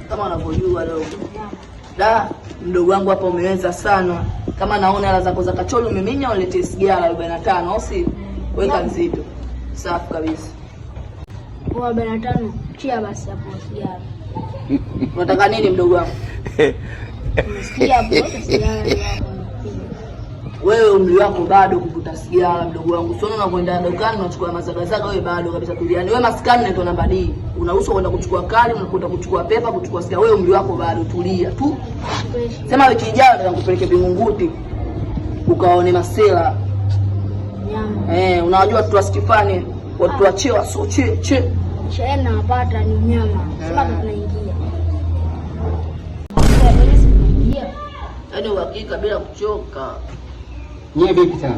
Kama unavyojua leo. Da, mdogo wangu hapa umeweza sana. Kama naona hela zako za kacholo umeminya ulete sigara 45 au si? Weka nzito. Safi kabisa. Kwa 45 chia basi hapo sigara. Unataka nini mdogo wangu? Unasikia hapo sigara hapo. Wewe umri wako bado kuvuta sigara mdogo wangu. Sio unakwenda dukani unachukua mazagazaga wewe bado kabisa tuliani. Wewe maskani unaitwa namba D. Unaruhusu kwenda kuchukua kali, unakwenda kuchukua pepa, kuchukua sigara. Wewe umri wako bado tulia tu. Sema wiki ijayo nitakupeleke Bingunguti. Ukaone masela. Nyama. Unajua watu wa Stefani, watu wa chewa so che. Shehe napata ni nyama. Sema tunaingia. Yaani uhakika bila kuchoka. Nyewe vipi sana?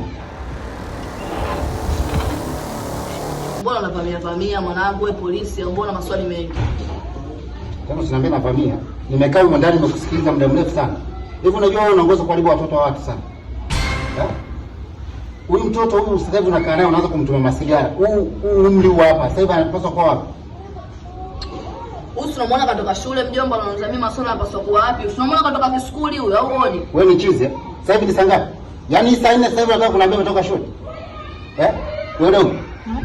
Mbona unavamia mwanangu wewe polisi au mbona maswali mengi? Kama usiniambia navamia, nimekaa huko ndani nimekusikiliza muda mrefu sana. Hivi unajua wewe unaongoza kuharibu watoto wa watu sana. Huyu mtoto huyu sasa hivi unakaa naye unaanza kumtumia masigara. Umri hapa sasa hivi anapaswa kwa wapi? Usinamwona katoka shule mjomba unaanza mimi masuala yanapaswa kuwa wapi? Usinamwona katoka kiskuli huyu au uone? Wewe ni chizi. Sasa hivi ni saa ngapi? Yaani saa 4 sasa hivi unataka kuniambia umetoka shule? Wewe leo?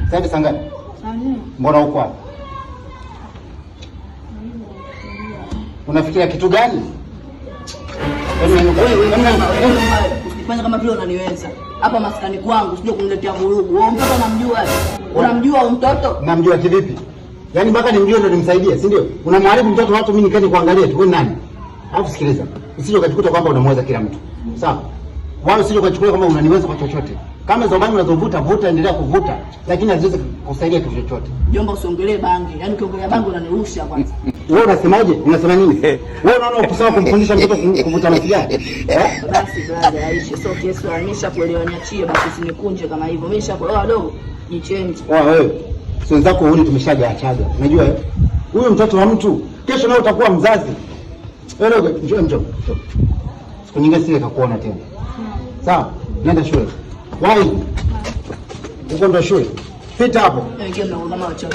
Sasa hivi saa ngapi? Saa 4. Mbona uko hapa? Unafikiria kitu gani? Usifanye kama vile unaniweza. Hapa maskani kwangu sije kuniletea vurugu. Wewe mtoto unamjua? Unamjua huyo mtoto? Namjua kivipi? Yaani mpaka nimjue ndio nimsaidie, si ndio? Unamharibu mtoto watu mimi nikaje kuangalia tu. Wewe nani? Alafu sikiliza. Usije ukajikuta kwamba unamweza kila mtu. Sawa? Wao usije ukachukulia kama unaniweza kwa chochote. Kama hizo bangi unazovuta, vuta, endelea kuvuta, lakini haziwezi kusaidia kitu chochote. Jomba usiongelee bangi. Yaani ukiongelea bangi unanirusha kwanza. Wewe unasemaje? Unasema nini? Wewe unaona ukisema kumfundisha mtoto kuvuta masigara? Basi brother, Aisha, so kesi wanisha kuelewa niachie basi usinikunje kama hivyo. Mimi nishakuelewa wadogo. Ni change. Wewe. Sio zako huoni tumeshaga achaga. Unajua huyu mtoto wa mtu kesho nawe utakuwa mzazi. Wewe njoo. Siku nyingine sile kakuona tena. Sawa? Nenda shule. Wai. Uko ndo shule. Pita hapo. Ndio kama wacha.